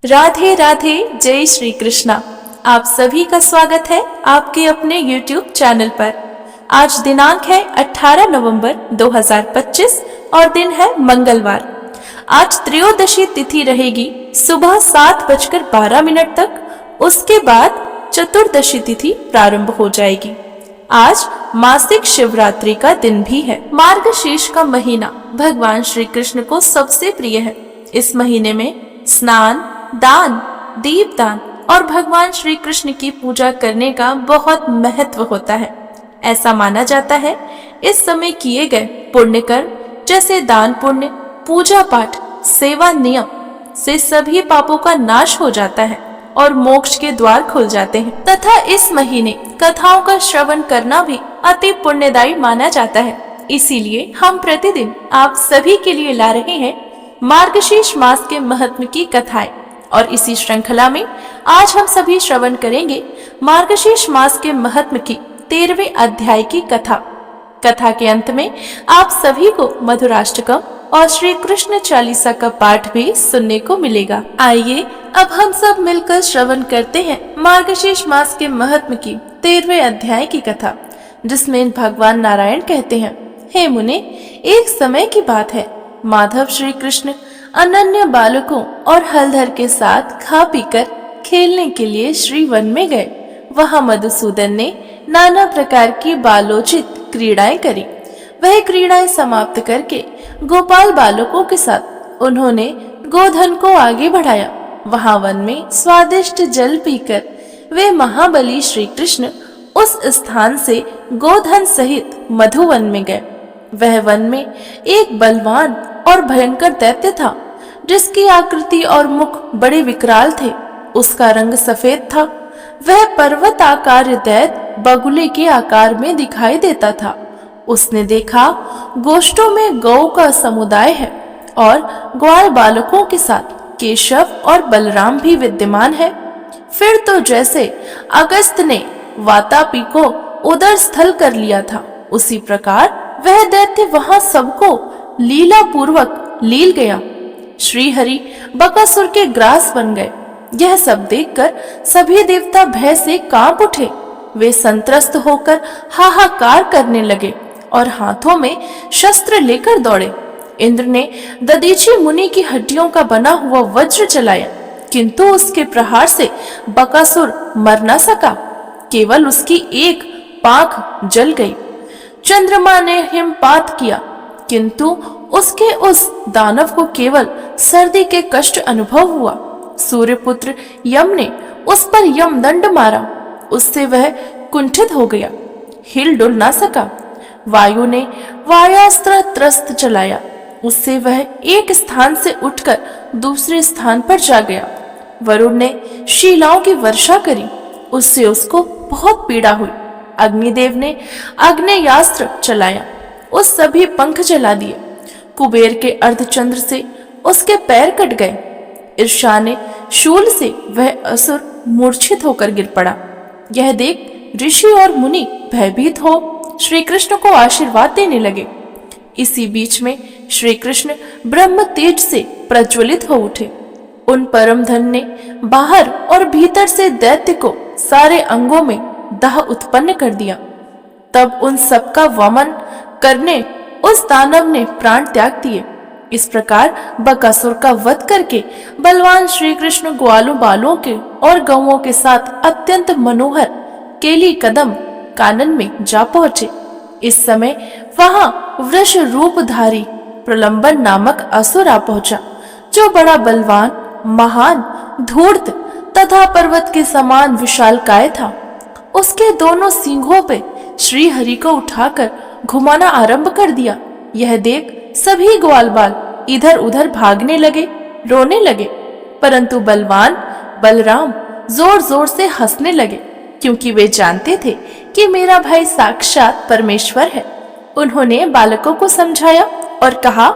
राधे राधे, जय श्री कृष्णा। आप सभी का स्वागत है आपके अपने YouTube चैनल पर। आज दिनांक है 18 नवंबर 2025 और दिन है मंगलवार। आज त्रयोदशी तिथि रहेगी सुबह 7:12 तक। उसके बाद चतुर्दशी तिथि प्रारंभ हो जाएगी। आज मासिक शिवरात्रि का दिन भी है। मार्गशीर्ष का महीना भगवान श्री कृष्ण को सबसे प्रिय है। इस महीने में स्नान, दान, दीपदान और भगवान श्री कृष्ण की पूजा करने का बहुत महत्व होता है। ऐसा माना जाता है इस समय किए गए पुण्य कर्म जैसे दान पुण्य, पूजा पाठ, सेवा नियम से सभी पापों का नाश हो जाता है और मोक्ष के द्वार खुल जाते हैं। तथा इस महीने कथाओं का श्रवण करना भी अति पुण्यदायी माना जाता है। इसीलिए हम प्रतिदिन आप सभी के लिए ला रहे हैं मार्गशीर्ष मास के महत्व की कथाएं। और इसी श्रृंखला में आज हम सभी श्रवण करेंगे मार्गशीर्ष मास के महत्व की 13वें अध्याय की कथा। कथा के अंत में आप सभी को मधुराष्टकम और श्री कृष्ण चालीसा का पाठ भी सुनने को मिलेगा। आइए अब हम सब मिलकर श्रवण करते हैं मार्गशीर्ष मास के महत्व की 13वें अध्याय की कथा, जिसमें भगवान नारायण कहते हैं, हे मुने, एक समय की बात है, माधव श्री कृष्ण अनन्य बालकों और हलधर के साथ खा पीकर खेलने के लिए श्री वन में गए। वहां मधुसूदन ने नाना प्रकार की बालोचित क्रीड़ाएं करी। वह क्रीड़ाएं समाप्त करके गोपाल बालकों के साथ उन्होंने गोधन को आगे बढ़ाया। वहां वन में स्वादिष्ट जल पीकर वे महाबली श्री कृष्ण उस स्थान से गोधन सहित मधुवन में गए। वह वन में एक बलवान और भयंकर दैत्य था, जिसकी आकृति और मुख बड़े विकराल थे। उसका रंग सफेद था। वह पर्वत आकार दैत्य बगुले के आकार में दिखाई देता था। उसने देखा गोष्ठों में गौ का समुदाय है और ग्वाल बालकों के साथ केशव और बलराम भी विद्यमान है। फिर तो जैसे अगस्त ने वातापी को उदर स्थल कर लिया था, उसी प्रकार वह दैत्य वहां सबको लीला पूर्वक लील गया। श्री हरि बकासुर के ग्रास बन गए। यह सब देखकर सभी देवता भय से कांप उठे। वे संत्रस्त होकर हाहाकार करने लगे और हाथों में शस्त्र लेकर दौड़े। इंद्र ने दधीची मुनि की हड्डियों का बना हुआ वज्र चलाया, किंतु उसके प्रहार से बकासुर मर न सका। केवल उसकी एक पांख जल गई। चंद्रमा ने हिमपात किया, किंतु उसके उस दानव को केवल सर्दी के कष्ट अनुभव हुआ। सूर्यपुत्र यम ने उस पर यमदंड मारा। उससे वह कुंठित हो गया, हिल डुल ना सका। वायु ने वायास्त्र त्रस्त चलाया। उससे वह एक स्थान से उठकर दूसरे स्थान पर जा गया। वरुण ने शीलाओं की वर्षा करी। उससे उसको बहुत पीड़ा हुई। अग्निदेव ने आग्नेयास्त्र चलाया। उस सभी पंख जला दिए। कुबेर के अर्धचंद्र से उसके पैर कट गए। ईर्ष्या ने शूल से वह असुर मूर्छित होकर गिर पड़ा। यह देख ऋषि और मुनि भयभीत हो श्री कृष्ण को आशीर्वाद देने लगे। इसी बीच में श्री कृष्ण ब्रह्म तेज से प्रज्वलित हो उठे। उन परम धन ने बाहर और भीतर से दैत्य को सारे अंगों में दाह उत्पन्न कर दिया। तब उन सबका वमन करने उस दानव ने प्राण त्याग दिए। इस प्रकार बकासुर का वध करके बलवान श्री कृष्ण ग्वालों बालों के और गौओं के साथ अत्यंत मनोहर केली कदम कानन में जा पहुंचे। इस समय वहां वृष रूपधारी प्रलंबन नामक असुर आ पहुंचा, जो बड़ा बलवान, महान, धूर्त तथा पर्वत के समान विशालकाय था। उसके दोनों सींगों पे श्री हरि को उठाकर घुमाना आरंभ कर दिया। यह देख सभी ग्वाल बाल इधर उधर भागने लगे, रोने लगे। परंतु बलवान बलराम जोर जोर से हंसने लगे, क्योंकि वे जानते थे कि मेरा भाई साक्षात परमेश्वर है। उन्होंने बालकों को समझाया और कहा,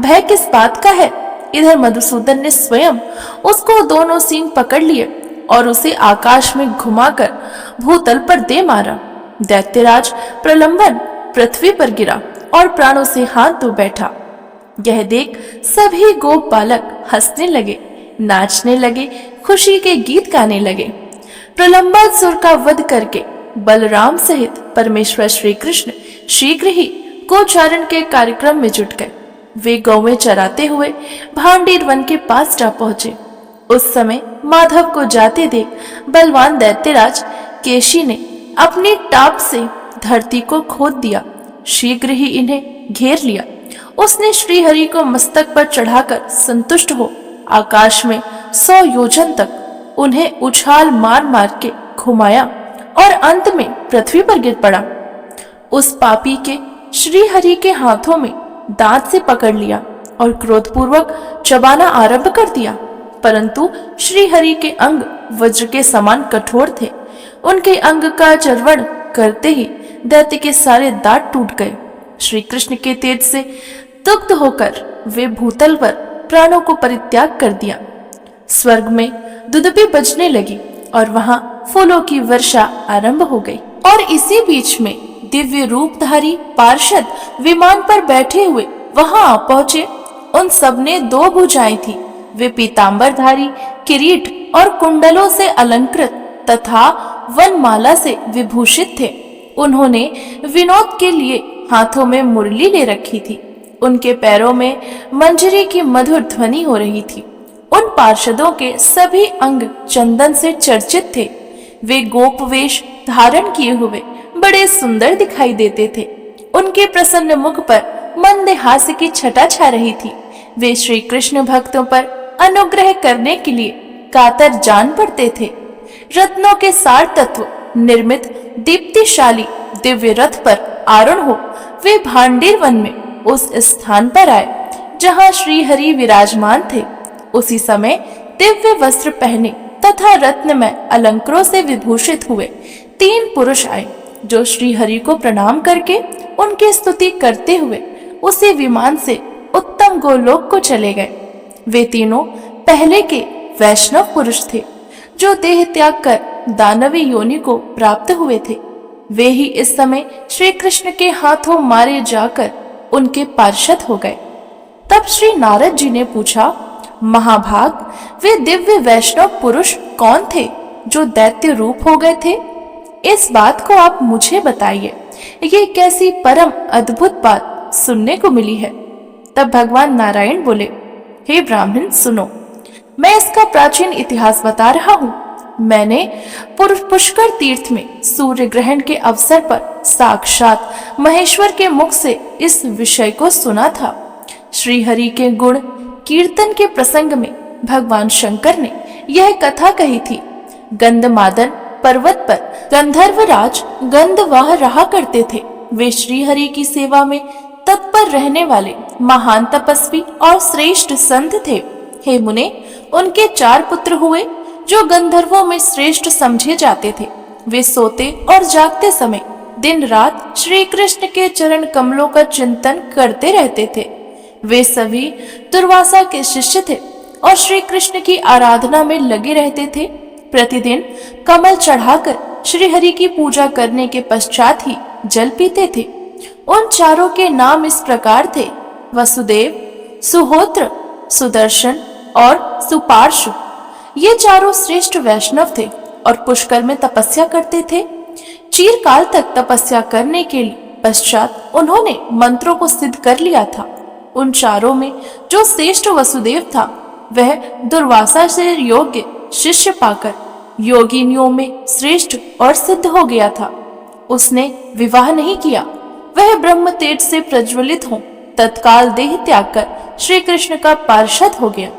भय किस बात का है। इधर मधुसूदन ने स्वयं उसको दोनों सींग पकड़ लिए और उसे आकाश में घुमाकर भूतल पर दे मारा। दैत्यराज प्रलंबन पृथ्वी पर गिरा और प्राणों से हाथ धो बैठा। यह देख सभी गोप बालक हंसने लगे। नाचने लगे, खुशी के गीत गाने लगे। प्रलंबासुर का वध करके बलराम सहित परमेश्वर श्री कृष्ण शीघ्र ही गोचारण के कार्यक्रम में जुट गए। वे गौवें चराते हुए भांडीर वन के पास जा पहुंचे। उस समय माधव को जाते देख बलवान दैत्यराज केशी ने अपनी टाप से धरती को खोद दिया। शीघ्र ही इन्हें घेर लिया। उसने श्रीहरि को मस्तक पर चढ़ाकर संतुष्ट हो आकाश में 100 योजन तक उन्हें उछाल मार मार के घुमाया और अंत में पृथ्वी पर गिर पड़ा। उस पापी के श्रीहरि के हाथों में दांत से पकड़ लिया और क्रोधपूर्वक चबाना आरंभ कर दिया, परंतु श्रीहरि के अंग वज्र के समान कठोर थे। उनके अंग का चर्वण करते ही दैत्य के सारे दांत टूट गए। श्री कृष्ण के तेज से दुग्ध होकर वे भूतल पर प्राणों को परित्याग कर दिया। स्वर्ग में दुदुबी बजने लगी और वहां फूलों की वर्षा आरंभ हो गई। और इसी बीच में दिव्य रूपधारी पार्षद विमान पर बैठे हुए वहां आ पहुंचे। उन सबने 2 भुजाएं थी। वे पीतांबरधारी, किरीट और कुंडलों से अलंकृत तथा वनमाला से विभूषित थे। उन्होंने विनोद के लिए हाथों में मुरली ले रखी थी। उनके पैरों में मंजरी की मधुर ध्वनि हो रही थी। उन पार्षदों के सभी अंग चंदन से चर्चित थे। वे गोप वेश धारण किए हुए बड़े सुंदर दिखाई देते थे। उनके प्रसन्न मुख पर मंद हास्य की छटा छा रही थी। वे श्री कृष्ण भक्तों पर अनुग्रह करने के लिए कातर जान पड़ते थे। रत्नों के सार तत्व निर्मित दीप्तिशाली दिव्य रथ पर आरूढ़ हो वे भांडीर वन में उस स्थान पर आए जहां श्री हरि विराजमान थे। उसी समय दिव्य वस्त्र पहने तथा रत्नमय अलंकारों से विभूषित हुए 3 पुरुष आए, जो श्री हरि को प्रणाम करके उनकी स्तुति करते हुए उसी विमान से उत्तम गोलोक को चले गए। वे तीनों पहले के वैष्णव पुरुष थे, जो देह त्याग कर दानवी योनि को प्राप्त हुए थे। वे ही इस समय श्री कृष्ण के हाथों मारे जाकर उनके पार्षद हो गए। तब श्री नारद जी ने पूछा, महाभाग, वे दिव्य वैष्णव पुरुष कौन थे जो दैत्य रूप हो गए थे? इस बात को आप मुझे बताइए। ये कैसी परम अद्भुत बात सुनने को मिली है। तब भगवान नारायण बोले, हे ब्राह्मण सुनो, मैं इसका प्राचीन इतिहास बता रहा हूँ। मैंने पुष्कर तीर्थ में सूर्य ग्रहण के अवसर पर साक्षात महेश्वर के मुख से इस विषय को सुना था। श्री हरि के गुण कीर्तन के प्रसंग में भगवान शंकर ने यह कथा कही थी। गंधमादन पर्वत पर गंधर्वराज गंधवाह रहा करते थे। वे श्री हरि की सेवा में तत्पर रहने वाले महान तपस्वी और श्रेष्ठ संत थे। हे मुने, उनके 4 पुत्र हुए जो गंधर्वों में श्रेष्ठ समझे जाते थे। वे सोते और जागते समय दिन रात श्री कृष्ण के चरण कमलों का चिंतन करते रहते थे। वे सभी दुर्वासा के शिष्य थे और श्री कृष्ण की आराधना में लगे रहते थे। प्रतिदिन कमल चढ़ाकर श्री हरि की पूजा करने के पश्चात ही जल पीते थे। उन चारों के नाम इस प्रकार थे, वसुदेव, सुहोत्र, सुदर्शन और सुपार्श्व। ये चारों श्रेष्ठ वैष्णव थे और पुष्कर में तपस्या करते थे। चिरकाल तक तपस्या करने के पश्चात उन्होंने मंत्रों को सिद्ध कर लिया था। उन चारों में जो श्रेष्ठ वसुदेव था, वह दुर्वासा से योग्य शिष्य पाकर योगिनियों में श्रेष्ठ और सिद्ध हो गया था। उसने विवाह नहीं किया। वह ब्रह्म तेज से प्रज्वलित हो तत्काल देह त्याग कर श्री कृष्ण का पार्षद हो गया।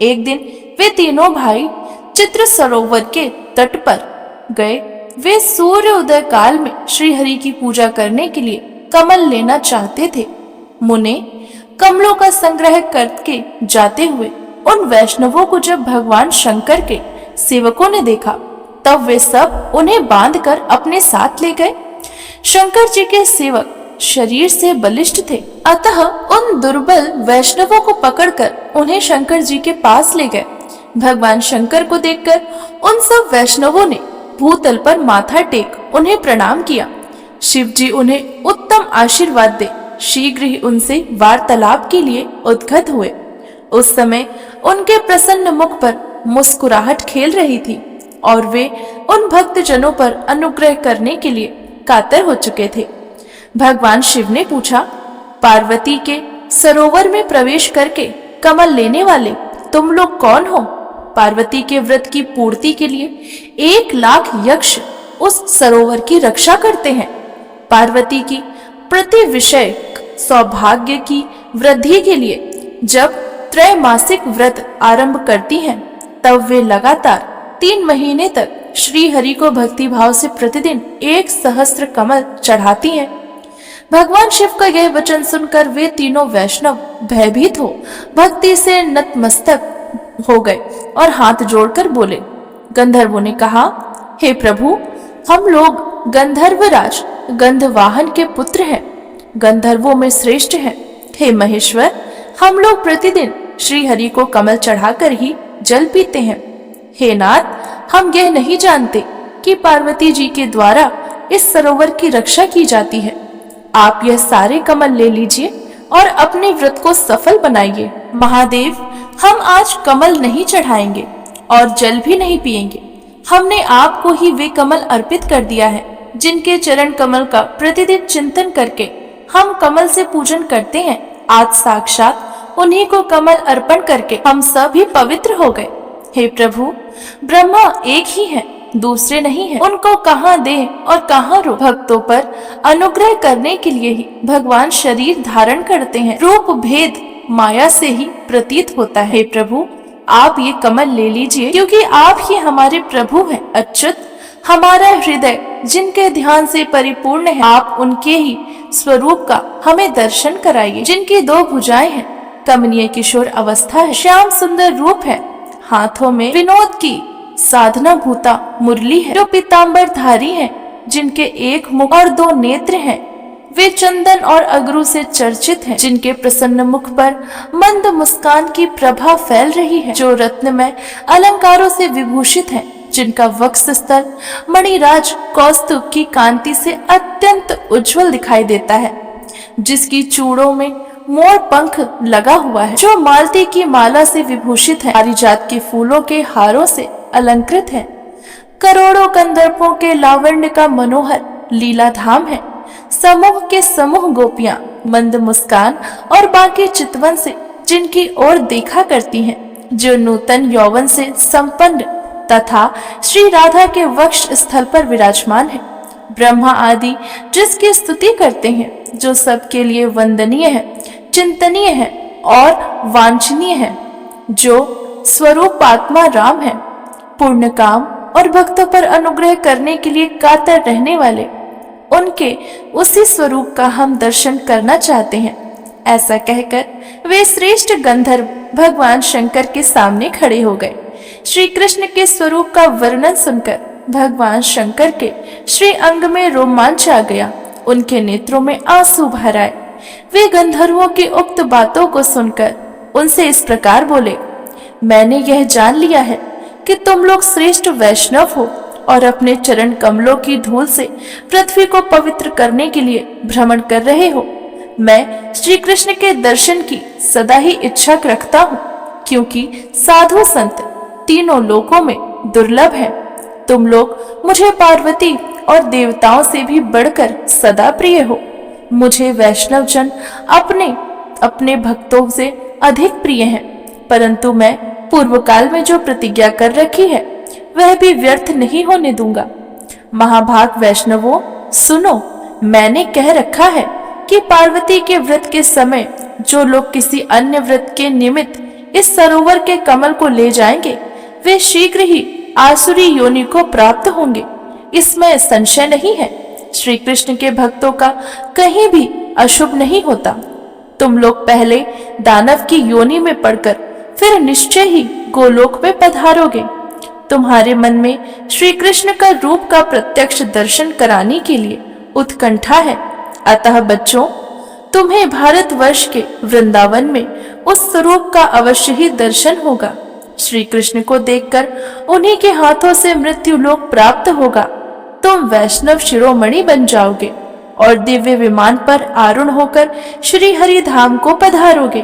एक दिन वे तीनों भाई चित्र सरोवर के तट पर गए। वे सूर्य उदय काल में श्री हरि की पूजा करने के लिए कमल लेना चाहते थे। मुने, कमलों का संग्रह करके जाते हुए उन वैष्णवों को जब भगवान शंकर के सेवकों ने देखा, तब वे सब उन्हें बांधकर अपने साथ ले गए। शंकर जी के सेवक शरीर से बलिष्ठ थे, अतः उन दुर्बल वैष्णवों को पकड़कर उन्हें शंकर जी के पास ले गए। भगवान शंकर को देखकर उन सब वैष्णवों ने भूतल पर माथा टेक उन्हें प्रणाम किया। शिव जी उन्हें उत्तम आशीर्वाद दे शीघ्र ही उनसे वार्तालाप के लिए उद्गत हुए। उस समय उनके प्रसन्न मुख पर मुस्कुराहट खेल रही थी और वे उन भक्त जनों पर अनुग्रह करने के लिए कातर हो चुके थे। भगवान शिव ने पूछा, पार्वती के सरोवर में प्रवेश करके कमल लेने वाले तुम लोग कौन हो? पार्वती के व्रत की पूर्ति के लिए 1,00,000 यक्ष उस सरोवर की रक्षा करते हैं। पार्वती की प्रति विषय सौभाग्य की वृद्धि के लिए जब त्रैमासिक व्रत आरंभ करती हैं, तब वे लगातार 3 महीने तक श्री हरि को भक्ति भाव से प्रतिदिन 1,000 कमल चढ़ाती हैं। भगवान शिव का यह वचन सुनकर वे तीनों वैष्णव भयभीत हो भक्ति से नतमस्तक हो गए और हाथ जोड़कर बोले। गंधर्वों ने कहा, हे प्रभु, हम लोग गंधर्वराज गंधवाहन के पुत्र हैं, गंधर्वों में श्रेष्ठ हैं। हे महेश्वर, हम लोग प्रतिदिन श्री हरि को कमल चढ़ाकर ही जल पीते हैं। हे नाथ, हम यह नहीं जानते कि पार्वती जी के द्वारा इस सरोवर की रक्षा की जाती है। आप यह सारे कमल ले लीजिए और अपने व्रत को सफल बनाइए। महादेव, हम आज कमल नहीं चढ़ाएंगे और जल भी नहीं पिएंगे। हमने आपको ही वे कमल अर्पित कर दिया है जिनके चरण कमल का प्रतिदिन चिंतन करके हम कमल से पूजन करते हैं। आज साक्षात उन्हीं को कमल अर्पण करके हम सभी पवित्र हो गए। हे प्रभु, ब्रह्मा एक ही है, दूसरे नहीं है। उनको कहाँ दे और कहाँ रो। भक्तों पर अनुग्रह करने के लिए ही भगवान शरीर धारण करते हैं। रूप भेद माया से ही प्रतीत होता है। हे प्रभु, आप ये कमल ले लीजिए, क्योंकि आप ही हमारे प्रभु हैं। अच्युत, हमारा हृदय जिनके ध्यान से परिपूर्ण है, आप उनके ही स्वरूप का हमें दर्शन कराइए। जिनकी 2 भुजाएं हैं, कमनीय किशोर अवस्था है, श्याम सुंदर रूप है, हाथों में विनोद की साधना भूता मुरली है, जो पीतांबर धारी है, जिनके 1 मुख और 2 नेत्र हैं। वे चंदन और अगरू से चर्चित हैं, जिनके प्रसन्न मुख पर मंद मुस्कान की प्रभा फैल रही है, जो रत्नमय अलंकारों से विभूषित हैं, जिनका वक्ष स्थल मणिराज कौस्तुभ की कांति से अत्यंत उज्जवल दिखाई देता है, जिसकी चूड़ों में मोर पंख लगा हुआ है, जो मालती की माला से विभूषित है, पारिजात के फूलों के हारों से अलंकृत है, करोड़ों कंदर्पों के लावण्य का मनोहर लीला धाम है। समूह के समूह गोपियां मंद मुस्कान और बाकी चितवन से जिनकी ओर देखा करती हैं, जो नूतन यौवन से संपन्न तथा श्री राधा के वक्ष स्थल पर विराजमान है। ब्रह्मा आदि जिसकी स्तुति करते हैं, जो सबके लिए वंदनीय है, चिंतनीय है और वांछनीय है, जो स्वरूप आत्मा राम है, पूर्ण काम और भक्तों पर अनुग्रह करने के लिए कातर रहने वाले, उनके उसी स्वरूप का हम दर्शन करना चाहते हैं। ऐसा कहकर वे श्रेष्ठ गंधर्व भगवान शंकर के सामने खड़े हो गए। श्री कृष्ण के स्वरूप का वर्णन सुनकर भगवान शंकर के श्री अंग में रोमांच आ गया, उनके नेत्रों में आंसू भर आए। वे गंधर्वों की उक्त बातों को सुनकर उनसे इस प्रकार बोले, मैंने यह जान लिया है कि तुम लोग श्रेष्ठ वैष्णव हो और अपने चरण कमलों की धूल से पृथ्वी को पवित्र करने के लिए भ्रमण कर रहे हो। मैं श्री कृष्ण के दर्शन की सदा ही इच्छा रखता हूँ, क्योंकि साधु संत तीनों लोकों में दुर्लभ है। तुम लोग मुझे पार्वती और देवताओं से भी बढ़कर सदा प्रिय हो। मुझे वैष्णव जन अपने अपने भक्तों से अधिक प्रिय हैं, परंतु मैं पूर्व काल में जो प्रतिज्ञा कर रखी है वह भी व्यर्थ नहीं होने दूंगा। महाभाग वैष्णवों, सुनो, मैंने कह रखा है कि पार्वती के व्रत के समय जो लोग किसी अन्य व्रत के निमित्त इस सरोवर के कमल को ले जाएंगे, वे शीघ्र ही आसुरी योनि को प्राप्त होंगे। इसमें संशय नहीं है। श्री कृष्ण के भक्तों का कहीं भी अशुभ नहीं होता। तुम लोग पहले दानव की योनि में पड़कर फिर निश्चय ही गोलोक में पधारोगे। तुम्हारे मन में श्री कृष्ण का रूप का प्रत्यक्ष दर्शन कराने के लिए उत्कंठा है। अतः बच्चों, तुम्हें भारतवर्ष के वृंदावन में उस स्वरूप का अवश्य ही दर्शन होगा। श्री कृष्ण को देखकर उन्हीं के हाथों से मृत्यु लोक प्राप्त होगा। तुम वैष्णव शिरोमणि बन जाओगे और दिव्य विमान पर आरूढ़ होकर श्री हरि धाम को पधारोगे।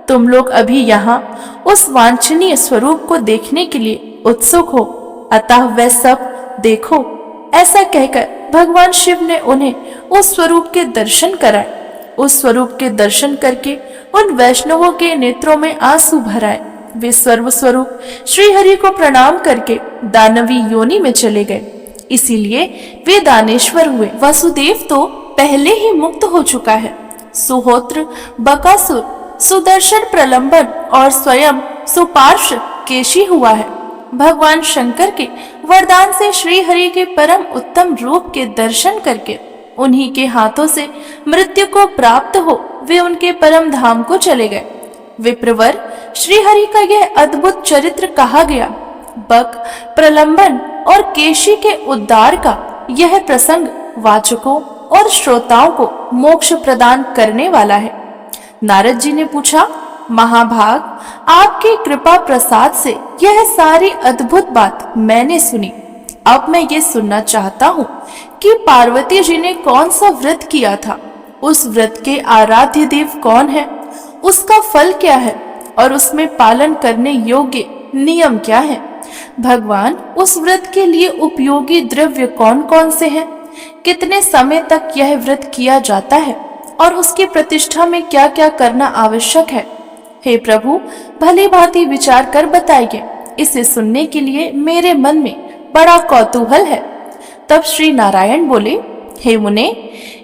तुम लोग अभी यहाँ उस वांछनीय स्वरूप को देखने के लिए उत्सुक हो, अतः वह सब देखो। ऐसा कहकर भगवान शिव ने उन्हें उस स्वरूप के दर्शन कराए। उस स्वरूप के दर्शन करके उन वैष्णवों के नेत्रों में आंसू भर आए। वे सर्व स्वरूप श्री हरि को प्रणाम करके दानवी योनि में चले गए, इसीलिए वे दानेश्वर हुए। वसुदेव तो पहले ही मुक्त हो चुका है। सुहोत्र, बकासुर, सुदर्शन, प्रलंबन और स्वयं सुपार्श्व केशी हुआ है। भगवान शंकर के वरदान से श्री हरि के परम उत्तम रूप के दर्शन करके उन्हीं के हाथों से मृत्यु को प्राप्त हो वे उनके परम धाम को चले गए। विप्रवर, श्री हरि का यह अद्भुत चरित्र कहा गया। बक, प्रलंबन और केशी के उद्धार का यह प्रसंग वाचकों और श्रोताओं को मोक्ष प्रदान करने वाला है। नारद जी ने पूछा, महाभाग, आपकी कृपा प्रसाद से यह सारी अद्भुत बात मैंने सुनी। अब मैं ये सुनना चाहता हूँ कि पार्वती जी ने कौन सा व्रत किया था, उस व्रत के आराध्य देव कौन है, उसका फल क्या है और उसमें पालन करने योग्य नियम क्या है। भगवान, उस व्रत के लिए उपयोगी द्रव्य कौन कौन से हैं, कितने समय तक यह व्रत किया जाता है और उसकी प्रतिष्ठा में क्या क्या करना आवश्यक है। हे प्रभु, भली भांति विचार कर बताइए। इसे सुनने के लिए मेरे मन में बड़ा कौतूहल है। तब श्री नारायण बोले, हे मुने,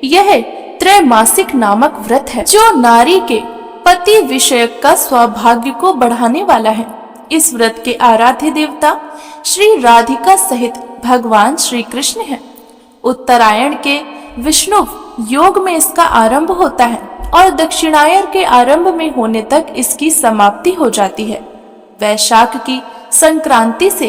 यह त्रैमासिक नामक व्रत है जो नारी के पति विषयक का सौभाग्य को बढ़ाने वाला है। इस व्रत के आराध्य देवता श्री राधिका सहित भगवान श्री कृष्ण है। उत्तरायण के विष्णु योग में इसका आरंभ होता है और दक्षिणायन के आरंभ में होने तक इसकी समाप्ति हो जाती है। वैशाख की संक्रांति से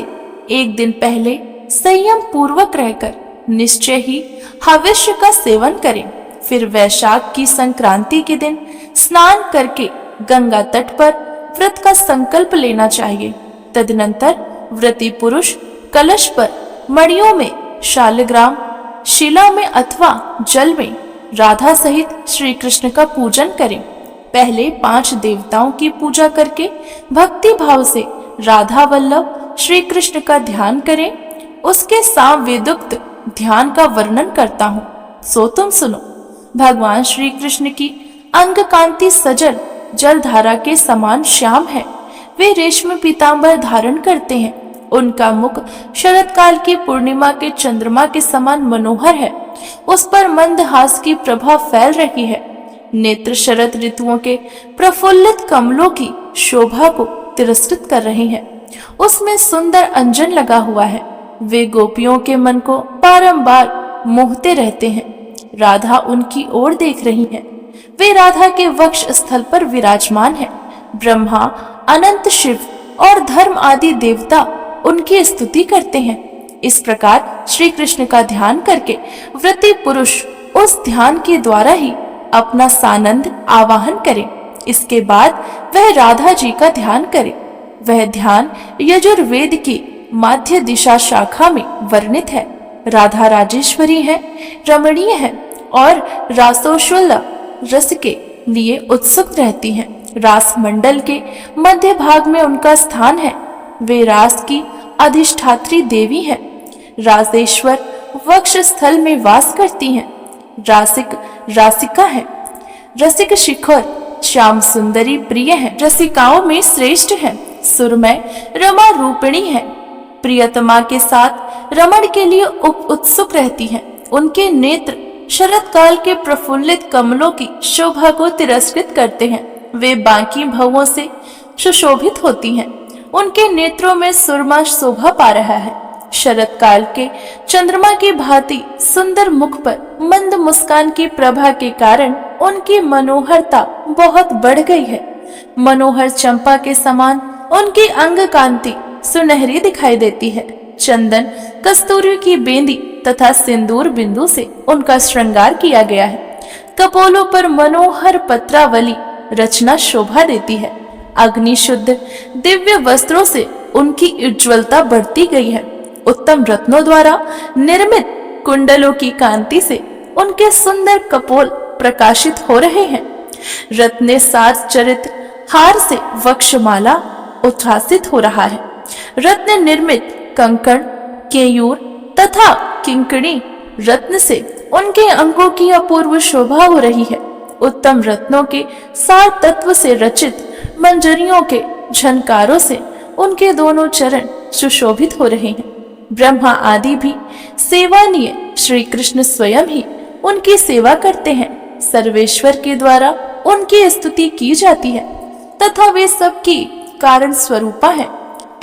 एक दिन पहले संयम पूर्वक रहकर निश्चय ही हविष्य का सेवन करें। फिर वैशाख की संक्रांति के दिन स्नान करके गंगा तट पर व्रत का संकल्प लेना चाहिए। तदनंतर व्रती पुरुष कलश पर मणियों में, शालग्राम, शिला में अथवा जल में राधा सहित श्री कृष्ण का पूजन करें। पहले 5 देवताओं की पूजा करके भक्ति भाव से राधा वल्लभ श्री कृष्ण का ध्यान करें। उसके सामवेदोक्त ध्यान का वर्णन करता हूँ, सो तुम सुनो। भगवान श्री कृष्ण की अंग कांति सजल जलधारा के समान श्याम है। वे रेशम पीतांबर धारण करते हैं। उनका मुख शरद काल की पूर्णिमा के चंद्रमा के समान मनोहर है। उस पर मंद हास की प्रभा फैल रही है। नेत्र शरद ऋतुओं के प्रफुल्लित कमलों की शोभा को तिरस्कृत कर रही हैं। उसमें सुंदर अंजन लगा हुआ है। वे गोपियों के मन को बारंबार मोहते रहते हैं। राधा उनकी ओर देख रही हैं। वे राधा के वक्ष स्थल पर विराजमान हैं। ब्रह्मा, अनंत शिव और धर्म आदि देवता उनकी स्तुति करते हैं। इस प्रकार श्री कृष्ण का ध्यान करके व्रती पुरुष उस ध्यान के द्वारा ही अपना सानंद आवाहन करे। इसके बाद वह राधा जी का ध्यान करे। वह ध्यान यजुर्वेद की माध्य दिशा शाखा में वर्णित है। राधा राजेश्वरी है, रमणीय है और रासोश्वल रस के लिए उत्सुक रहती हैं। रास मंडल के मध्य भाग में उनका स्थान है। वे रास की अधिष्ठात्री देवी हैं। रासेश्वर वक्ष स्थल में वास करती हैं। रासिक रासिका है। रसिक शिखर श्याम सुंदरी प्रिय है। रसिकाओं में श्रेष्ठ है। सुरमय रमा रूपिणी है। प्रियतमा के साथ रमण के लिए उत्सुक रहती हैं। उनके नेत्र शरद काल के प्रफुल्लित कमलों की शोभा को तिरस्कृत करते हैं। वे बाकी भवों से सुशोभित होती हैं। उनके नेत्रों में सुरमा शोभा पा रहा है। शरद काल के चंद्रमा की भांति सुंदर मुख पर मंद मुस्कान की प्रभा के कारण उनकी मनोहरता बहुत बढ़ गई है। मनोहर चंपा के समान उनकी अंग कांति सुनहरी दिखाई देती है। चंदन, कस्तूरी की बेंदी तथा सिंदूर बिंदु से उनका श्रृंगार किया गया है। कपोलों पर मनोहर पत्रावली रचना शोभा देती है। अग्नि शुद्ध दिव्य वस्त्रों से उनकी उज्ज्वलता बढ़ती गई है। उत्तम रत्नों द्वारा निर्मित कुंडलों की कांति से उनके सुंदर कपोल प्रकाशित हो रहे हैं। रत्ने साज चरित हार से वक्षमाला उद्भासित हो रहा है। रत्न निर्मित कंकण, केयूर तथा किंकणी रत्न से उनके अंगों की अपूर्व शोभा हो रही है। उत्तम रत्नों के सार तत्व से रचित मंजरियों के झनकारों से उनके दोनों चरण सुशोभित हो रहे हैं। ब्रह्मा आदि भी सेवानीय श्री कृष्ण स्वयं ही उनकी सेवा करते हैं। सर्वेश्वर के द्वारा उनकी स्तुति की जाती है तथा वे सबकी कारण स्वरूपा है।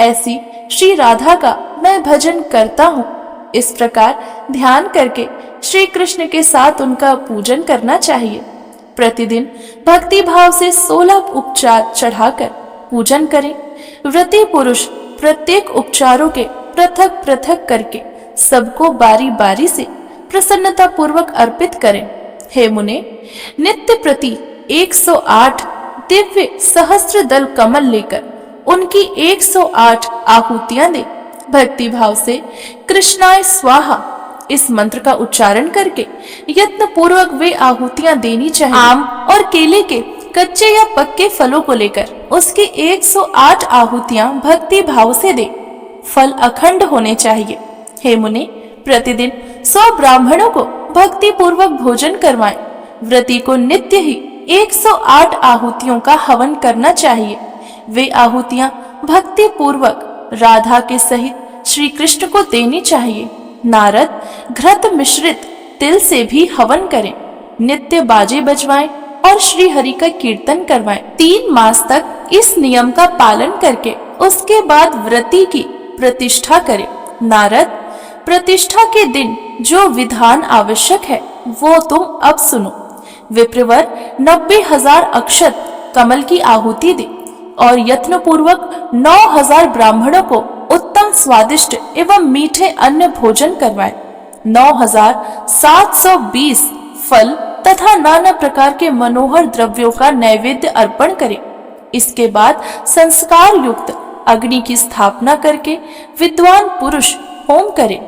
ऐसी श्री राधा का मैं भजन करता हूँ। इस प्रकार ध्यान करके श्री कृष्ण के साथ उनका पूजन करना चाहिए। प्रतिदिन भक्ति भाव से 16 उपचार चढ़ाकर पूजन करें। व्रती पुरुष प्रत्येक उपचारों के पृथक पृथक करके सबको बारी बारी से प्रसन्नता पूर्वक अर्पित करें। हे मुने, नित्य प्रति 108 दिव्य सहस्त्र दल कमल लेकर उनकी 108 आहुतियां दे। भक्ति भाव से कृष्णाय स्वाहा इस मंत्र का उच्चारण करके यत्न पूर्वक वे आहुतियां देनी चाहिए। आम और केले के कच्चे या पक्के फलों को लेकर उसकी 108 आहुतियां भक्ति भाव से दे। फल अखंड होने चाहिए। हे मुने, प्रतिदिन 100 ब्राह्मणों को भक्ति पूर्वक भोजन करवाएं। व्रती को नित्य ही 108 आहुतियों का हवन करना चाहिए। वे आहुतियां भक्ति पूर्वक राधा के सहित श्री कृष्ण को देनी चाहिए। नारद घृत मिश्रित तिल से भी हवन करें। नित्य बाजे बजवाएं और श्री हरि का कीर्तन करवाएं। 3 मास तक इस नियम का पालन करके उसके बाद व्रती की प्रतिष्ठा करें। नारद, प्रतिष्ठा के दिन जो विधान आवश्यक है वो तुम अब सुनो। विप्रवर 90,000 अक्षत कमल की आहुति दे और यत्न पूर्वक 9,000 ब्राह्मणों को उत्तम स्वादिष्ट एवं मीठे अन्न भोजन करवाए। 9,720 फल तथा नाना प्रकार के मनोहर द्रव्यों का नैवेद्य अर्पण करें। इसके बाद संस्कार युक्त अग्नि की स्थापना करके विद्वान पुरुष होम करे।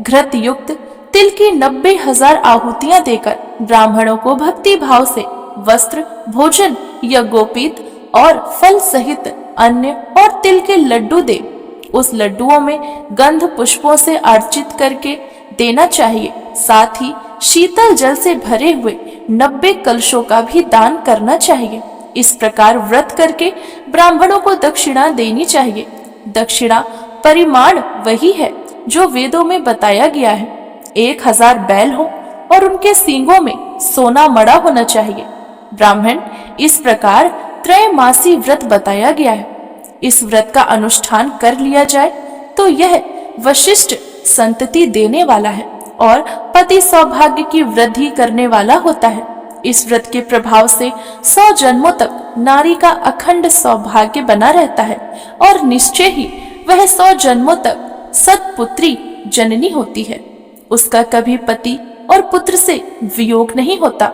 घृत युक्त तिल की 90,000 आहुतियां देकर ब्राह्मणों को भक्ति भाव से वस्त्र, भोजन, यज्ञोपीत और फल सहित अन्न और तिल के लड्डू दे। उस लड्डुओं में गंध पुष्पों से अर्चित करके देना चाहिए। साथ ही शीतल जल से भरे हुए 90 कलशों का भी दान करना चाहिए। इस प्रकार व्रत करके ब्राह्मणों को दक्षिणा देनी चाहिए। दक्षिणा परिमाण वही है जो वेदों में बताया गया है। 1000 बैल हो और उनके सींगों में सोना मड़ा होना चाहिए। ब्राह्मण, इस प्रकार त्रैमासी व्रत बताया गया है। इस व्रत का अनुष्ठान कर लिया जाए तो यह वशिष्ठ संतति देने वाला है और पति सौभाग्य की वृद्धि करने वाला होता है। इस व्रत के प्रभाव से 100 जन्मों तक नारी का अखंड सौभाग्य बना रहता है और निश्चय ही वह 100 जन्मों तक सत्पुत्री जननी होती है। उसका कभी पति और पुत्र से वियोग नहीं होता।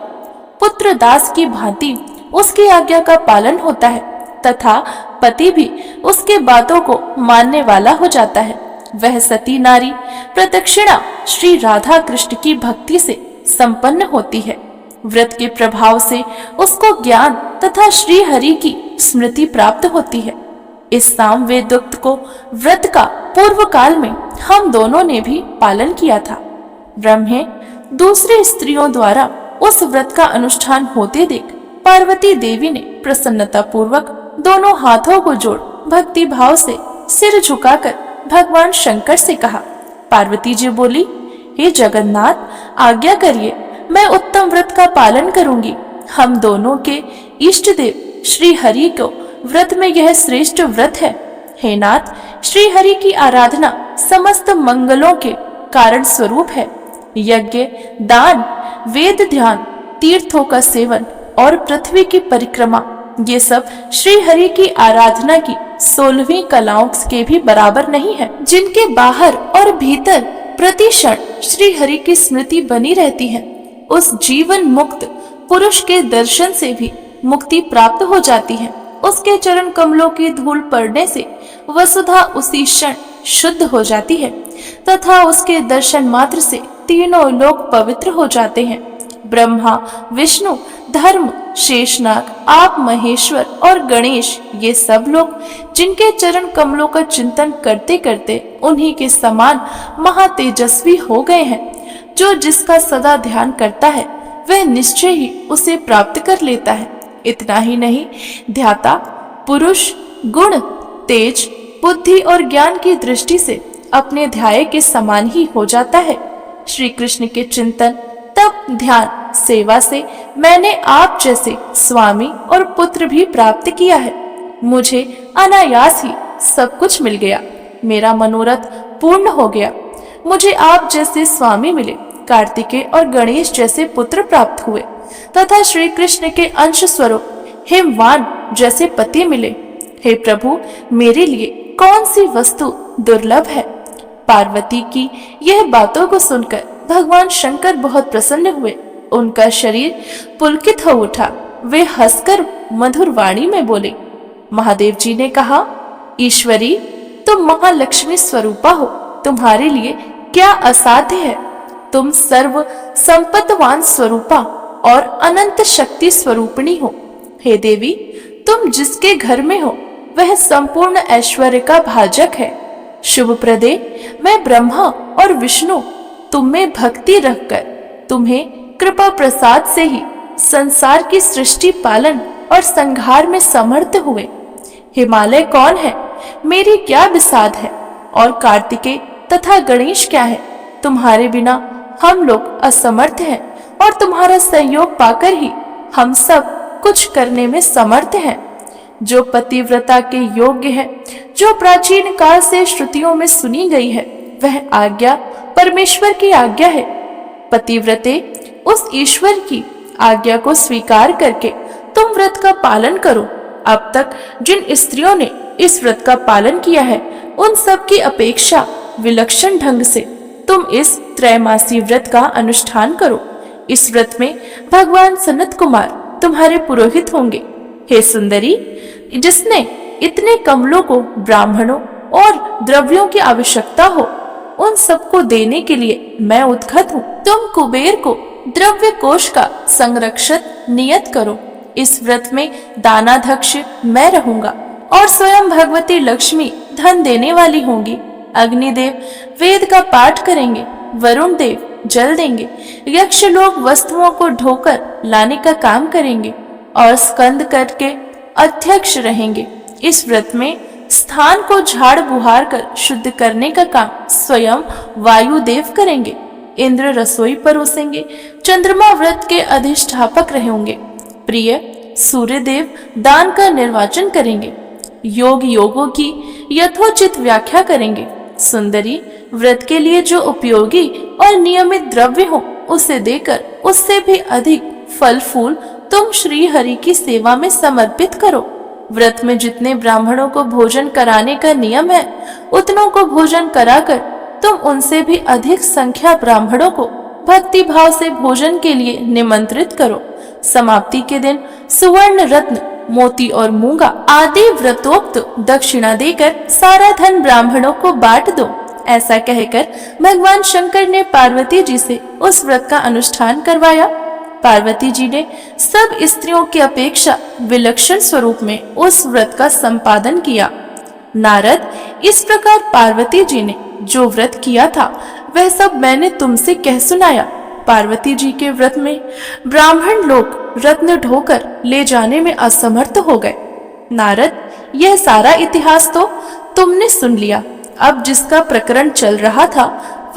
पुत्र दास की भांति उसकी आज्ञा का पालन होता है तथा पति भी उसके बातों को मानने वाला हो जाता है। वह सती नारी प्रदक्षिणा श्री राधा कृष्ण की भक्ति से संपन्न होती है। व्रत के प्रभाव से उसको ज्ञान तथा श्री हरि की स्मृति प्राप्त होती है। इस सामवेदोक्त को व्रत का पूर्व काल में हम दोनों ने भी पालन किया था। ब्रह्मे दूसरी स्त्रियों द्वारा उस व्रत का अनुष्ठान होते देख पार्वती देवी ने प्रसन्नता पूर्वक दोनों हाथों को जोड़ भक्ति भाव से सिर झुकाकर भगवान शंकर से कहा। पार्वती जी बोली, हे जगन्नाथ, आज्ञा करिए, मैं उत्तम व्रत का पालन करूंगी। हम दोनों के इष्ट देव श्री हरि को व्रत में यह श्रेष्ठ व्रत है। हे नाथ, श्री हरि की आराधना समस्त मंगलों के कारण स्वरूप है। यज्ञ, दान, वेद ध्यान, तीर्थों का सेवन और पृथ्वी की परिक्रमा, ये सब श्री हरि की आराधना की 16वीं कलाओं के भी बराबर नहीं है, जिनके बाहर और भीतर प्रति क्षण श्री हरि की स्मृति बनी रहती है। उस जीवन मुक्त पुरुष के दर्शन से भी मुक्ति प्राप्त हो जाती है। उसके चरण कमलों की धूल पड़ने से वसुधा उसी क्षण शुद्ध हो जाती है तथा उसके दर्शन मात्र से तीनों लोक पवित्र हो जाते हैं। ब्रह्मा, विष्णु, धर्म, शेषनाग, आप महेश्वर और गणेश, ये सब लोग जिनके चरण कमलों का चिंतन करते करते उन्हीं के समान महातेजस्वी हो गए हैं। जो जिसका सदा ध्यान करता है वह निश्चय ही उसे प्राप्त कर लेता है। इतना ही नहीं, ध्याता पुरुष गुण, तेज, बुद्धि और ज्ञान की दृष्टि से अपने ध्याय के समान ही हो जाता है। श्री कृष्ण के चिंतन, तप, ध्यान, सेवा से मैंने आप जैसे स्वामी और पुत्र भी प्राप्त किया है। मुझे अनायास ही सब कुछ मिल गया। मेरा मनोरथ पूर्ण हो गया। मुझे आप जैसे स्वामी मिले, कार्तिकेय और गणेश जैसे पुत्र प्राप्त हुए तथा श्री कृष्ण के अंश स्वरूप हिमवान जैसे पति मिले। हे प्रभु, मेरे लिए कौन सी वस्तु दुर्लभ है। पार्वती की यह बातों को सुनकर भगवान शंकर बहुत प्रसन्न हुए। उनका शरीर पुलकित हो उठा। वे हंसकर मधुर वाणी में बोले। महादेव जी ने कहा, ईश्वरी, तुम महालक्ष्मी स्वरूपा हो। तुम्हारे लिए क्या असाध्य है। तुम सर्व संपत्तिवान स्वरूपा और अनंत शक्ति स्वरूपिणी हो। हे देवी, तुम जिसके घर में हो वह संपूर्ण ऐश्वर्य का भाजक है। शुभ प्रदे, मैं ब्रह्मा और विष्णु तुम में भक्ति रखकर तुम्हें कृपा प्रसाद से ही संसार की सृष्टि, पालन और संहार में समर्थ हुए। हिमालय कौन है, मेरी क्या बिसात है, और कार्तिकेय तथा गणेश क्या है। तुम्हारे बिना हम लोग असमर्थ हैं और तुम्हारा सहयोग पाकर ही हम सब कुछ करने में समर्थ हैं। जो पतिव्रता के योग्य है, जो प्राचीन काल से श्रुतियों में सुनी गई है, वह आज्ञा परमेश्वर की आज्ञा है। पतिव्रते, उस ईश्वर की आज्ञा को स्वीकार करके तुम व्रत का पालन करो। अब तक जिन स्त्रियों ने इस व्रत का पालन किया है, उन सब की अपेक्षा विलक्षण ढंग से तुम इस त्रैमासी व्रत का अनुष्ठान करो। इस व्रत में भगवान सनत कुमार तुम्हारे पुरोहित होंगे। हे सुंदरी, जिसने इतने कमलों को ब्राह्मणों और द्रव्यों की आवश्यकता हो, उन सबको देने के लिए मैं उद्गत हूँ। तुम कुबेर को द्रव्य कोश का संरक्षक नियत करो। इस व्रत में दानाध्यक्ष मैं रहूंगा और स्वयं भगवती लक्ष्मी धन देने वाली होंगी। अग्निदेव वेद का पाठ करेंगे, वरुण देव जल देंगे, यक्ष लोग वस्तुओं को ढोकर लाने का काम करेंगे और स्कंद करके अध्यक्ष रहेंगे। इस व्रत में स्थान को झाड़ बुहार कर शुद्ध करने का काम स्वयं वायुदेव करेंगे। इंद्र रसोई परोसेंगे, चंद्रमा व्रत के अधिष्ठापक रहेंगे। प्रिय सूर्यदेव दान का निर्वाचन करेंगे, योग योगों की यथोचित व्याख्या करेंगे। सुंदरी, व्रत के लिए जो उपयोगी और नियमित द्रव्य हो उसे देकर उससे भी अधिक फल फूल तुम श्री हरि की सेवा में समर्पित करो। व्रत में जितने ब्राह्मणों को भोजन कराने का नियम है, उतनों को भोजन कराकर तुम उनसे भी अधिक संख्या ब्राह्मणों को भक्ति भाव से भोजन के लिए निमंत्रित करो। समाप्ति के दिन सुवर्ण, रत्न, मोती और मूंगा आदि व्रतोक्त दक्षिणा देकर सारा धन ब्राह्मणों को बांट दो। ऐसा कहकर भगवान शंकर ने पार्वती जी से उस व्रत का अनुष्ठान करवाया। पार्वती जी ने सब स्त्रियों की अपेक्षा विलक्षण स्वरूप में उस व्रत का संपादन किया। नारद, इस प्रकार पार्वती जी ने जो व्रत किया था वह सब मैंने तुमसे कह सुनाया। पार्वती जी के व्रत में ब्राह्मण लोग रत्न ढोकर ले जाने में असमर्थ हो गए। नारद, यह सारा इतिहास तो तुमने सुन लिया। अब जिसका प्रकरण चल रहा था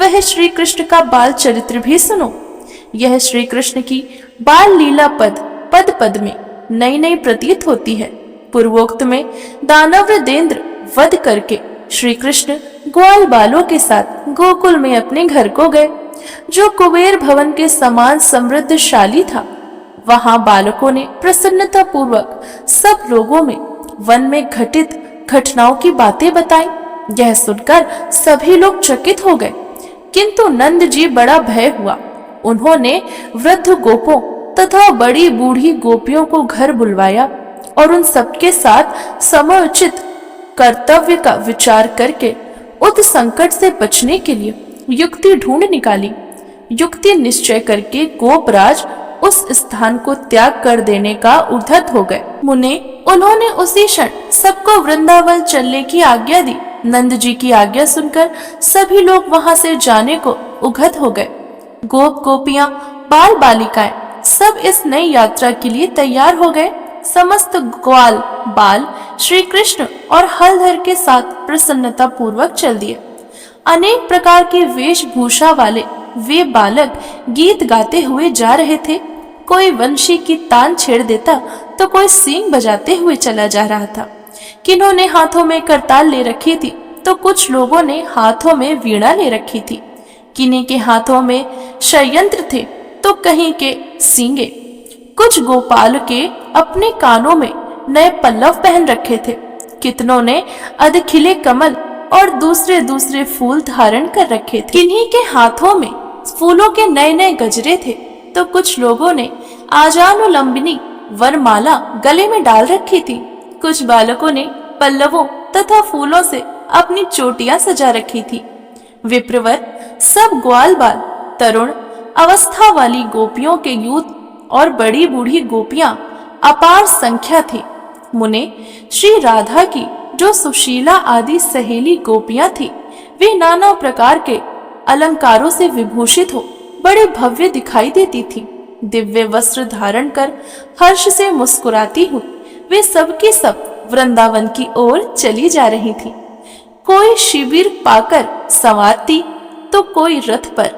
वह श्री कृष्ण का बाल चरित्र भी सुनो। यह श्री कृष्ण की बाल लीला पद पद में नई नई प्रतीत होती है। पूर्वोक्त में दानवदेंद्र वध करके श्री कृष्ण ग्वाल बालों के साथ गोकुल में अपने घर को गए, जो कुबेर भवन के समान समृद्धशाली था। वहां बालकों ने प्रसन्नता पूर्वक सब लोगों में वन में घटित घटनाओं की बातें बताई। यह सुनकर सभी लोग चकित हो गए, किंतु नंद जी बड़ा भय हुआ। उन्होंने वृद्ध गोपों तथा बड़ी बूढ़ी गोपियों को घर बुलवाया और उन सबके साथ समयोचित कर्तव्य का विचार करके उत संकट से बचने के लिए युक्ति ढूंढ निकाली। युक्ति निश्चय करके गोपराज उस स्थान को त्याग कर देने का उद्धत हो गए। मुने उन्होंने उसी क्षण सबको वृंदावन चलने की आज्ञा दी। नंद जी की आज्ञा सुनकर सभी लोग वहां से जाने को उद्धत हो गए। गोप गोपियां, बाल बालिकाएं सब इस नई यात्रा के लिए तैयार हो गए। समस्त ग्वाल बाल श्री कृष्ण और हलधर के साथ प्रसन्नता पूर्वक चल दिए। अनेक प्रकार की वेशभूषा वाले वे बालक गीत गाते हुए जा रहे थे। कोई वंशी की तान छेड़ देता तो कोई सींग बजाते हुए चला जा रहा था। किन्होंने हाथों में करताल ले रखी थी तो कुछ लोगों ने हाथों में वीणा ले रखी थी। किन्हीं के हाथों में षयंत्र थे तो कहीं के सींगे। कुछ गोपाल के अपने कानों में नए पल्लव पहन रखे थे। कितनों ने अधखिले कमल और दूसरे दूसरे फूल धारण कर रखे थे। किन्हीं के हाथों में फूलों के नए नए गजरे थे तो कुछ लोगों ने आजानुलंबिनी वरमाला गले में डाल रखी थी। कुछ बालकों ने पल्लवों तथा फूलों से अपनी चोटियां सजा रखी थी। विप्रवर सब ग्वाल बाल, तरुण अवस्था वाली गोपियों के यूथ और बड़ी बूढ़ी गोपियां अपार संख्या थी। मुने श्री राधा की जो सुशीला आदि सहेली गोपियां थी वे नाना प्रकार के अलंकारों से विभूषित हो बड़े भव्य दिखाई देती थी। दिव्य वस्त्र धारण कर हर्ष से मुस्कुराती हुई वे सबकी सब वृंदावन की ओर चली जा रही थी। कोई शिविर पाकर संवारती तो कोई रथ पर।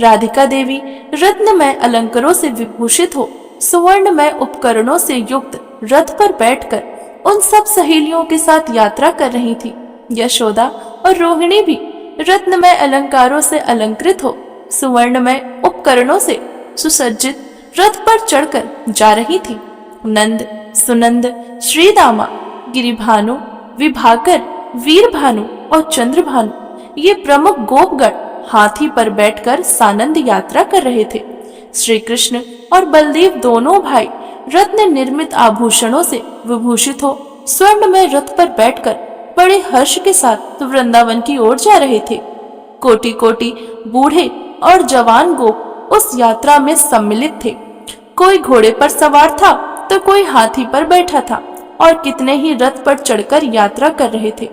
राधिका देवी रत्नमय अलंकारों से विभूषित हो सुवर्णमय उपकरणों से युक्त रथ पर बैठकर उन सब सहेलियों के साथ यात्रा कर रही थी। यशोदा और रोहिणी भी रत्नमय अलंकारों से अलंकृत हो सुवर्णमय उपकरणों से सुसज्जित रथ पर चढ़कर जा रही थी। नंद, सुनंद, श्रीदामा, गिरिभानु, विभाकर, वीरभानु और चंद्रभानु ये प्रमुख गोपगण हाथी पर बैठकर सानंद यात्रा कर रहे थे। श्री कृष्ण और बलदेव दोनों भाई रत्न निर्मित आभूषणों से विभूषित हो स्वर्णमय रथ पर बैठकर बड़े हर्ष के साथ वृंदावन की ओर जा रहे थे। कोटि कोटि बूढ़े और जवान गोप उस यात्रा में सम्मिलित थे। कोई घोड़े पर सवार था तो कोई हाथी पर बैठा था और कितने ही रथ पर चढ़कर यात्रा कर रहे थे।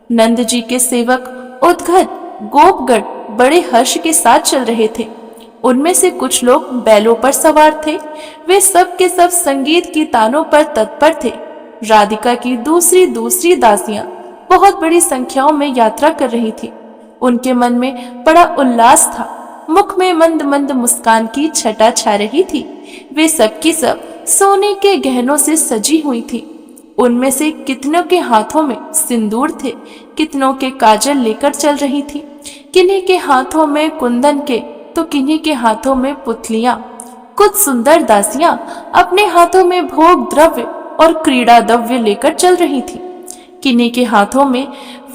नंद जी के सेवक उद्गत गोपगण बड़े हर्ष के साथ चल रहे थे। उनमें से कुछ लोग बैलों पर सवार थे। वे सब के सब संगीत की तानों पर तत्पर थे। राधिका की दूसरी दासियां बहुत बड़ी संख्याओं में यात्रा कर रही थी। उनके मन में बड़ा उल्लास था। मुख में मंद मंद मुस्कान की छटा छा रही थी। वे सब की सब सोने के गहनों से सजी हुई थी। उनमें से कितनों के हाथों में सिंदूर थे, कितनों के काजल लेकर चल रही थी। किन्हीं के हाथों में कुंदन के तो किन्हीं के हाथों में पुतलियां। कुछ सुंदर दासियां अपने हाथों में भोग द्रव्य और क्रीड़ा द्रव्य लेकर चल रही थी। किन्हीं के हाथों में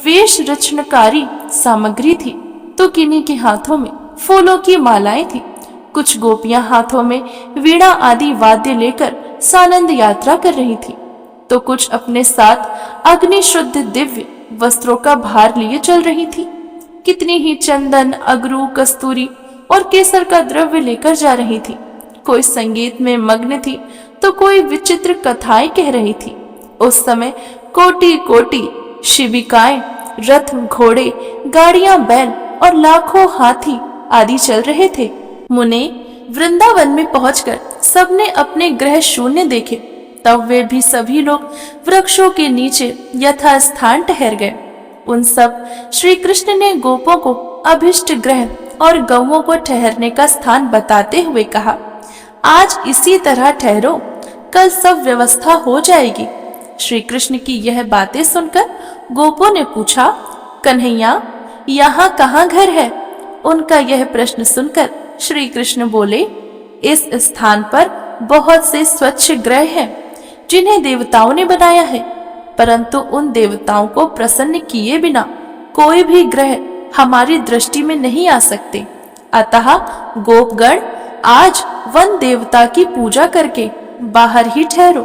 वेश रचनकारी सामग्री थी तो किन्हीं के हाथों में फूलों की मालाएं थी। कुछ गोपियां हाथों में वीणा आदि वाद्य लेकर सानंद यात्रा कर रही थी तो कुछ अपने साथ अग्नि शुद्ध दिव्य वस्त्रों का भार लिए चल रही थी। कितनी ही चंदन, अगरू, कस्तूरी और केसर का द्रव्य लेकर जा रही थी। कोई संगीत में मग्न थी तो कोई विचित्र कथाएं कह रही थी। उस समय कोटि कोटि शिविकाएं, रथ, घोड़े, गाड़ियां, बैल और लाखों हाथी आदि चल रहे थे। मुने वृंदावन में पहुंचकर सबने अपने ग्रह शून्य देखे। तब वे भी सभी लोग वृक्षों के नीचे यथा स्थान ठहर गए। उन सब श्री कृष्ण ने गोपों को अभिष्ट ग्रह और गौओं को ठहरने का स्थान बताते हुए कहा, आज इसी तरह ठहरो, कल सब व्यवस्था हो जाएगी। श्री कृष्ण की यह बातें सुनकर गोपों ने पूछा, कन्हैया यहाँ कहाँ घर है? उनका यह प्रश्न सुनकर श्री कृष्ण बोले, इस स्थान पर बहुत से स्वच्छ ग्रह हैं जिन्हें देवताओं ने बनाया है, परंतु उन देवताओं को प्रसन्न किए बिना कोई भी ग्रह हमारी दृष्टि में नहीं आ सकते। अतः गोपगण आज वन देवता की पूजा करके बाहर ही ठहरो।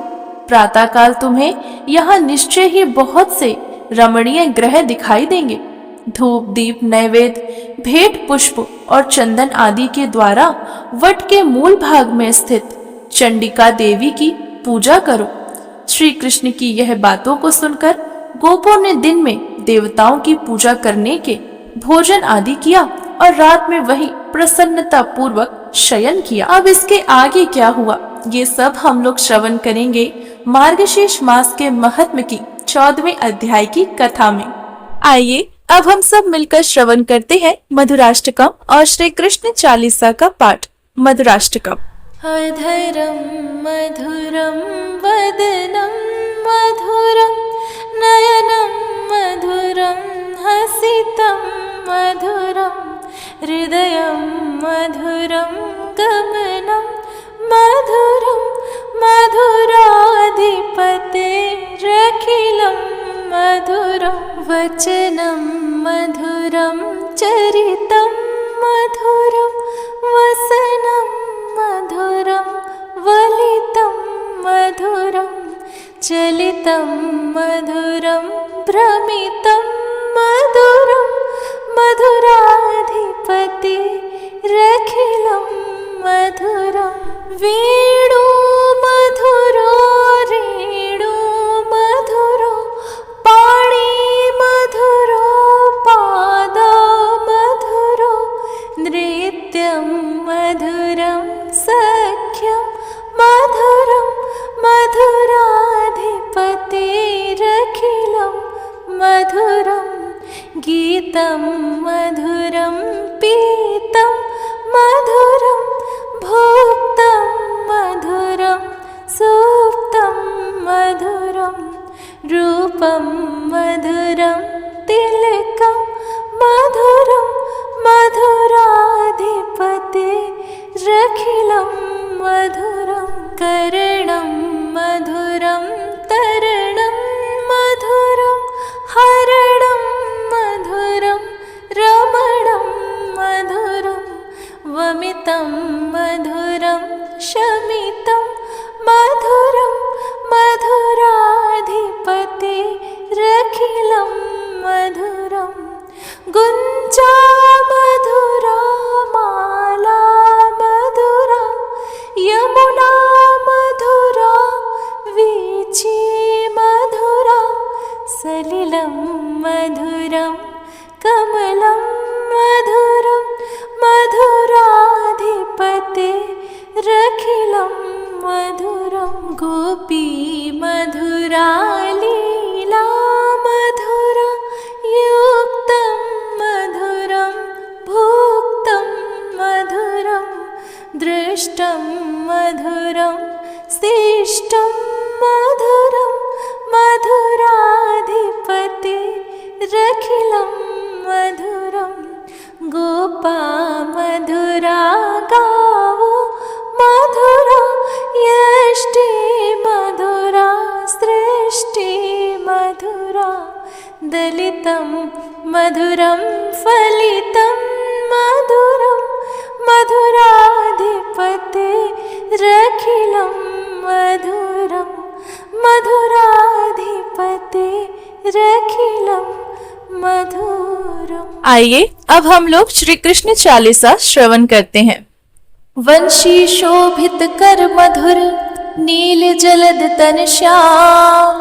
प्रातःकाल तुम्हें यहाँ निश्चय ही बहुत से रमणीय ग्रह दिखाई देंगे। धूप दीप नैवेद्य भेंट पुष्प और चंदन आदि के द्वारा वट के मूल भाग में स्थित चंडिका देवी की पूजा करो। श्री कृष्ण की यह बातों को सुनकर गोपों ने दिन में देवताओं की पूजा करने के भोजन आदि किया और रात में वही प्रसन्नता पूर्वक शयन किया। अब इसके आगे क्या हुआ ये सब हम लोग श्रवण करेंगे मार्गशीर्ष मास के महात्म्य की 14वें अध्याय की कथा में। आइए अब हम सब मिलकर श्रवण करते हैं मधुराष्टकम और श्री कृष्ण चालीसा का पाठ। मधुराष्टकम। अधरम मधुरम वदनम मधुरम नयनम मधुरम हसितम मधुरम हृदयम मधुरम गमनम मधुरम मधुराधिपतेरखिलं मधुरं वचनं मधुरं चरितं मधुरं वसनं मधुरं वलितं मधुरं चलितं मधुरं भ्रमितं मधुरं मधुराधिपतेरखिलं मधुरं वेणु मधुरो रेणु मधुरो पाणि मधुरो पाद मधुरो नृत्यं मधुरं सख्यं मधुरं मधुराधिपतेरखिलं मधुरं गीतं मधुरं पीतं मधुरं भोक्तं मधुरं सुप्तं मधुरं रूपं मधुरं तिलकं मधुरं मधुराधिपतेरखिलं मधुरं कर्णं मधुरं तरणं मधुरं हरणं मधुरं रमणं मधुरं वमितं मधुरं शमितं मधुरं मधुराधिपतेरखिलं मधुरं गुञ्जा मधुरा माला मधुरा यमुना मधुरा वीची मधुरा सलिलं मधुरं कमलं मधुरं मधुराधिपतेरखिलं मधुरं गोपी मधुरा लीला मधुरा युक्तं मधुरं भोक्तं मधुरं दृष्टं मधुरं शिष्टं मधुरं मधुराधिपतेरखिलं मधुरं गोपा मधुरा गावो मधुरा यष्टि मधुरा सृष्टि मधुरा दलितं मधुरं फलितं मधुरं मधुराधिपतेरखिलं मधुरं मधुराधिपतेरखिलं मधुरम। आइए अब हम लोग श्री कृष्ण चालीसा श्रवण करते हैं। वंशी शोभित कर मधुर नील जलद तन श्याम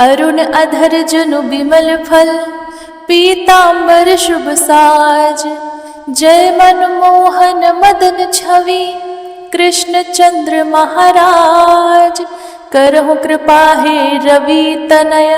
अरुण अधर जनु बिमल फल पीतांबर शुभ साज जय मनमोहन मदन छवि कृष्ण चंद्र महाराज करहु कृपा हे रवि तनय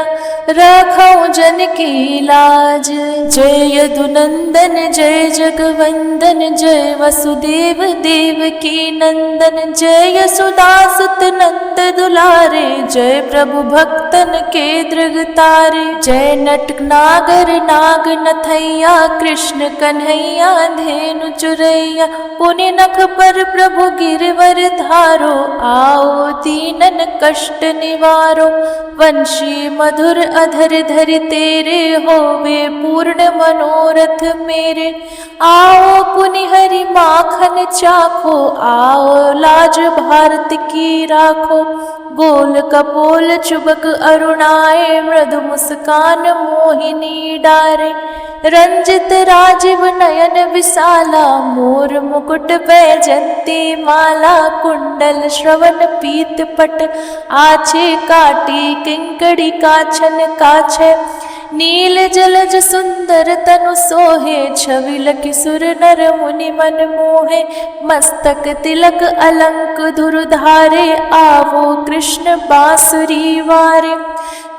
रखौ जन की लाज जय यदुनंदन जय जगवंदन जय वसुदेव देव की नंदन जय यशोदासुत नंद दुलारे जय प्रभु भक्तन के दृग तारे जय नट नागर नाग नथैया कृष्ण कन्हैया धेनु चुरैया पुनि नख पर प्रभु गिरवर धारो आओ दीनन कष्ट निवारो। वंशी मधुर अधर धरि तेरे, होवे पूर्ण मनोरथ मेरे। आओ पुनि हरि माखन चाखो, आओ लाज भारत की राखो। गोल कपोल चुबक अरुणाए, मृदु मुस्कान मोहिनी डारे। रंजित राजीव नयन विशाला, मोर मुकुट वैजंती माला। कुंडल श्रवण पीत पट, आछे काटी किंकड़ी काछन काछे। नील जलज सुंदर तनु सोहे, छवि लखि सुर नर मुनि मन मोहे। मस्तक तिलक अलंक धुर धारे, आवो कृष्ण बांसुरी वारे।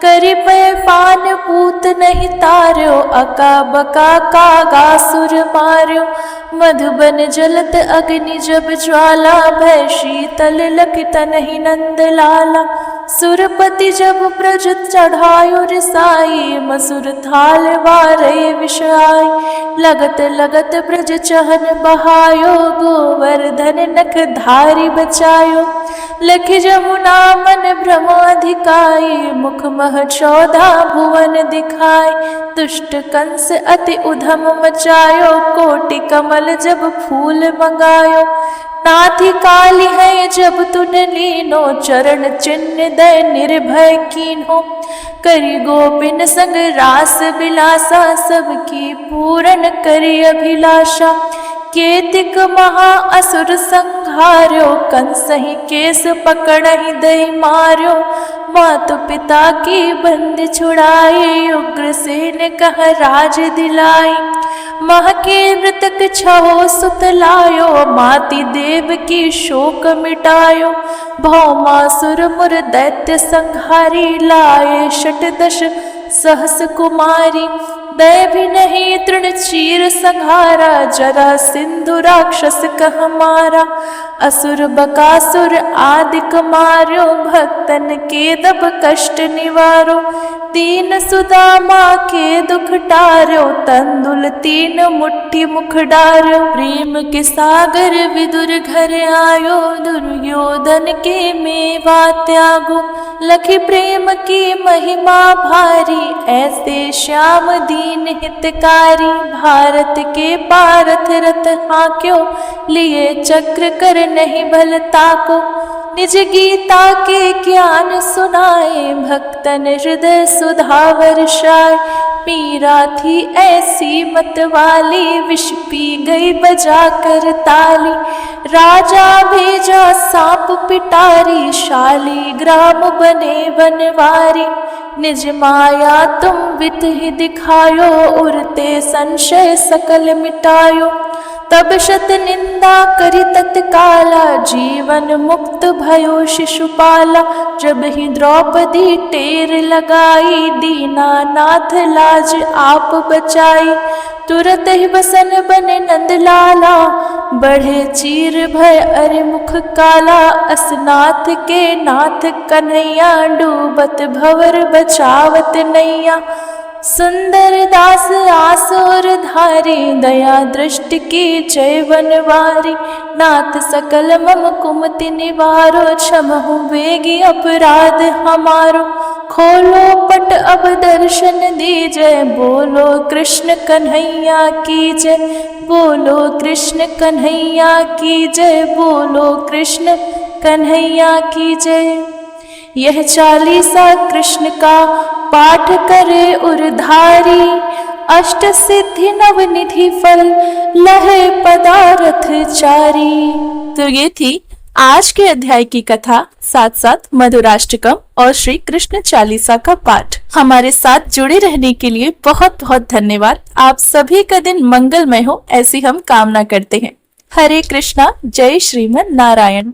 करि पय पान पूत नहीं तार्यो, अका बका कागा सुर मार्यो। मधुबन जलत अग्नि जब ज्वाला, भय शीतल लखि तनहि नंद लाला। सुरपति जब ब्रज चढ़ायो रिसाई, मसुर थाल वारे विष आई। लगत लगत ब्रज चहन बहायो, गोवर्धन नख धारी बचायो। लखि जमुना मन भ्रम अधिकाई, मुख मह 14 भुवन दिखाई। दुष्ट कंस अति उधम मचायो, कोटि कमल जब फूल मंगायो। नाथी काली है जब तुन लीनो, चरण चिन्ह दय निर्भय कीन्हो। करि गोपिन संग रास बिलासा, सबकी पूरन करि अभिलाषा। केतिक महा असुर संहार्यो, कंसहि केस पकड़हि दई मार्यो। मातु पिता की बंदी छुड़ाई, उग्रसेन कह राज दिलाई। मह के मृतक छहो सुत लायो, माति देव की शोक मिटायो। भौमासुर मुर दैत्य संहारी, लाए षटदश सहस कुमारी। दय भी नहीं तृण चीर संहारा, जरा सिंधु राक्षस कह मारा। असुर बकासुर आदिक मार्यो, भक्तन के दब कष्ट निवारो। तीन सुदामा के दुख टार्यो, तंदुल 3 मुट्ठी मुख डार्यो। प्रेम के सागर विदुर घर आयो, दुर्योधन के मेवा त्यागो। लखि प्रेम की महिमा भारी, ऐसे श्याम दीन हितकारी। भारत के पारथ रथ हाक्यो, लिए चक्र कर नहीं भल ताको। निज गीता के ज्ञान सुनाए, भक्तन हृदय सुधा वर्षाए। मीरा थी ऐसी मत वाली, विष पी गई बजा कर ताली। राजा भेजा सांप पिटारी, शाली ग्राम बने बनवारी। निज माया तुम वित ही दिखायो, उरते संशय सकल मिटायो। तब शत निंदा करी तत्काला, जीवन मुक्त भयो शिशुपाला। जब ही द्रौपदी टेर लगाई, दीनानाथ लाज आप बचाई। तुरत ही बसन बने नंदलाला, बढ़े चीर भय अरे मुख काला। असनाथ के नाथ कन्हैया, डूबत भवर बचावत नैया। सुंदर दास आसुर धारी, दया दृष्टि की जय बनवारी। नाथ सकल मम कुमति निवारो, क्षमहु वेगी अपराध हमारो। खोलो पट अब दर्शन दीजय, बोलो कृष्ण कन्हैया की जय। बोलो कृष्ण कन्हैया की जय, बोलो कृष्ण कन्हैया की जय। यह चालीसा कृष्ण का पाठ करे उरधारी, अष्ट सिद्धि नवनिधि फल लहे पदारथ चारी। तो ये थी आज के अध्याय की कथा, साथ साथ मधुराष्टकम और श्री कृष्ण चालीसा का पाठ। हमारे साथ जुड़े रहने के लिए बहुत बहुत धन्यवाद। आप सभी का दिन मंगलमय हो, ऐसी हम कामना करते हैं। हरे कृष्णा, जय श्रीमन नारायण।